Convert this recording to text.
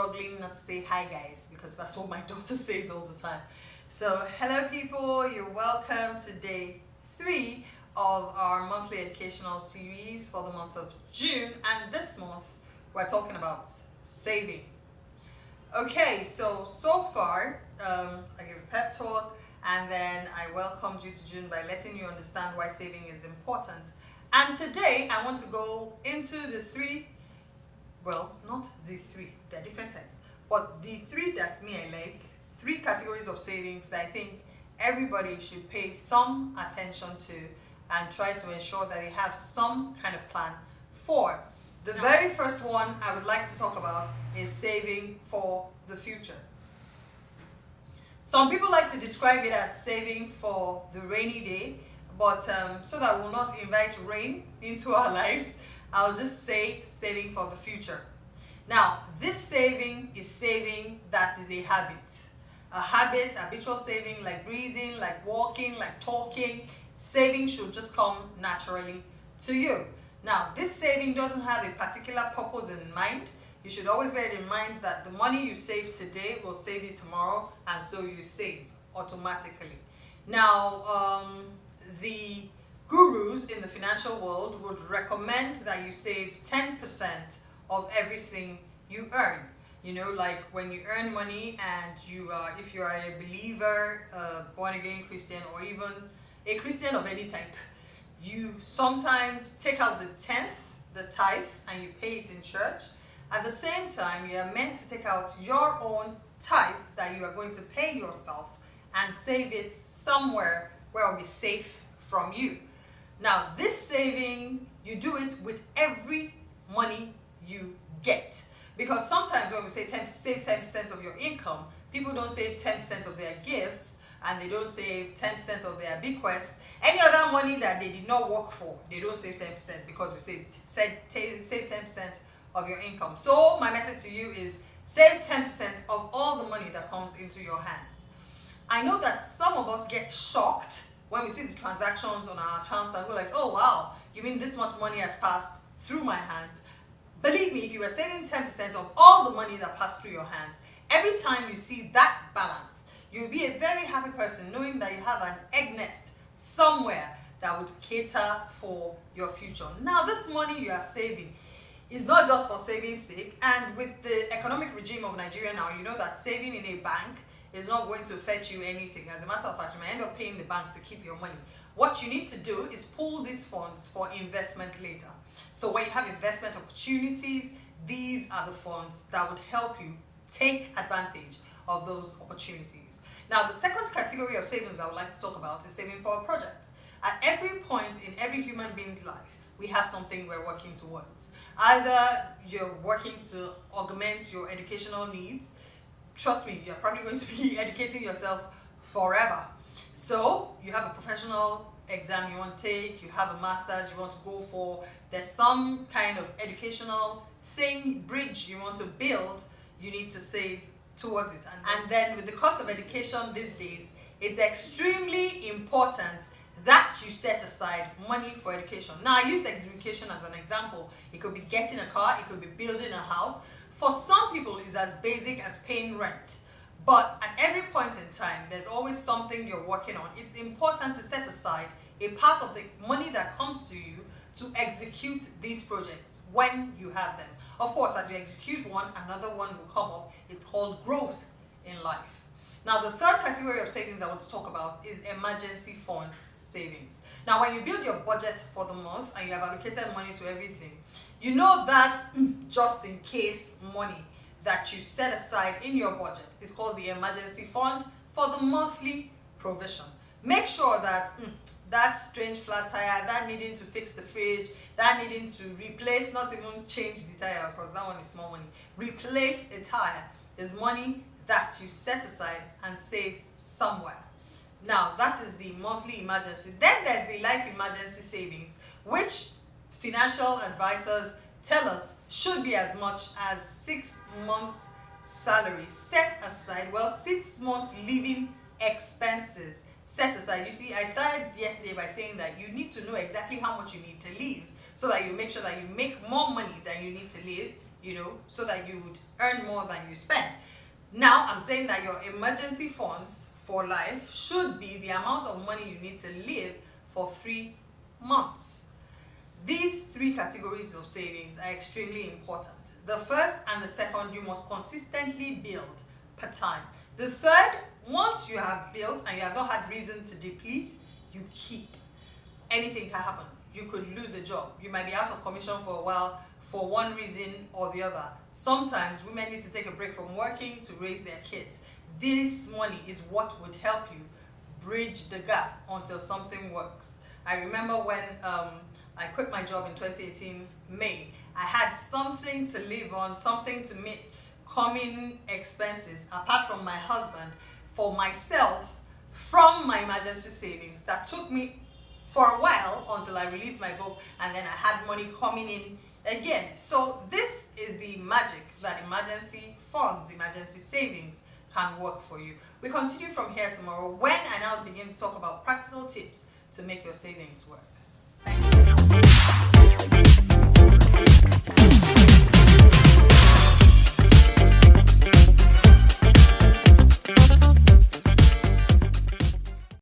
struggling not to say hi guys because that's what my daughter says all the time. So hello people, you're welcome to day 3 of our monthly educational series for the month of June, and this month we're talking about saving. Okay, so far I gave a pep talk and then I welcomed you to June by letting you understand why saving is important. And today I want to go into the three, well, not the three, there are different types, but the three that me I like, 3 categories of savings that I think everybody should pay some attention to and try to ensure that they have some kind of plan for. The very first one I would like to talk about is saving for the future. Some people like to describe it as saving for the rainy day, but so that we'll not invite rain into our lives, I'll just say saving for the future. Now, this saving is saving that is a habit. A habit, habitual saving, like breathing, like walking, like talking. Saving should just come naturally to you. Now, this saving doesn't have a particular purpose in mind. You should always bear in mind that the money you save today will save you tomorrow, and so you save automatically. Now, the gurus in the financial world would recommend that you save 10% of everything you earn. You know, like when you earn money and you are, if you are a believer, born again Christian, or even a Christian of any type, you sometimes take out the 10th, the tithe, and you pay it in church. At the same time, you are meant to take out your own tithe that you are going to pay yourself and save it somewhere where it will be safe from you. Now, this saving, you do it with every money you get. Because sometimes when we say save 10% of your income, people don't save 10% of their gifts, and they don't save 10% of their bequests. Any other money that they did not work for, they don't save 10% because we save 10% of your income. So my message to you is save 10% of all the money that comes into your hands. I know that some of us get shocked when we see the transactions on our accounts and we're like, oh wow, you mean this much money has passed through my hands? Believe me, if you were saving 10% of all the money that passed through your hands, every time you see that balance, you'll be a very happy person knowing that you have an egg nest somewhere that would cater for your future. Now, this money you are saving is not just for saving's sake, and with the economic regime of Nigeria now, you know that saving in a bank is not going to fetch you anything. As a matter of fact, you may end up paying the bank to keep your money. What you need to do is pool these funds for investment later. So when you have investment opportunities, these are the funds that would help you take advantage of those opportunities. Now, the second category of savings I would like to talk about is saving for a project. At every point in every human being's life, we have something we're working towards. Either you're working to augment your educational needs. Trust me, you're probably going to be educating yourself forever. So you have a professional exam you want to take, you have a master's you want to go for, there's some kind of educational thing, bridge you want to build, you need to save towards it. And then with the cost of education these days, it's extremely important that you set aside money for education. Now, I use education as an example. It could be getting a car, it could be building a house. For some people, it's as basic as paying rent. But at every point in time, there's always something you're working on. It's important to set aside a part of the money that comes to you to execute these projects when you have them. Of course, as you execute one, another one will come up. It's called growth in life. Now, the third category of savings I want to talk about is emergency fund savings. Now, when you build your budget for the month and you have allocated money to everything, you know that just in case money that you set aside in your budget is called the emergency fund for the monthly provision. Make sure that that strange flat tire, that needing to fix the fridge, that needing to replace, not even change the tire because that one is small money, replace a tire is money that you set aside and save somewhere. Now, that is the monthly emergency. Then there's the life emergency savings, which financial advisors tell us should be as much as 6 months salary set aside. Well, 6 months living expenses set aside. You see, I started yesterday by saying that you need to know exactly how much you need to live so that you make sure that you make more money than you need to live. so that you would earn more than you spend. Now, I'm saying that your emergency funds for life should be the amount of money you need to live for 3 months. These 3 categories of savings are extremely important. The first and the second, you must consistently build per time. The third, once you have built and you have not had reason to deplete, you keep. Anything can happen. You could lose a job. You might be out of commission for a while for one reason or the other. Sometimes women need to take a break from working to raise their kids. This money is what would help you bridge the gap until something works. I remember when I quit my job in 2018 May, I had something to live on, something to meet coming expenses apart from my husband for myself from my emergency savings that took me for a while until I released my book, and then I had money coming in again. So this is the magic that emergency funds, emergency savings can work for you. We continue from here tomorrow when I now begin to talk about practical tips to make your savings work. Thank you.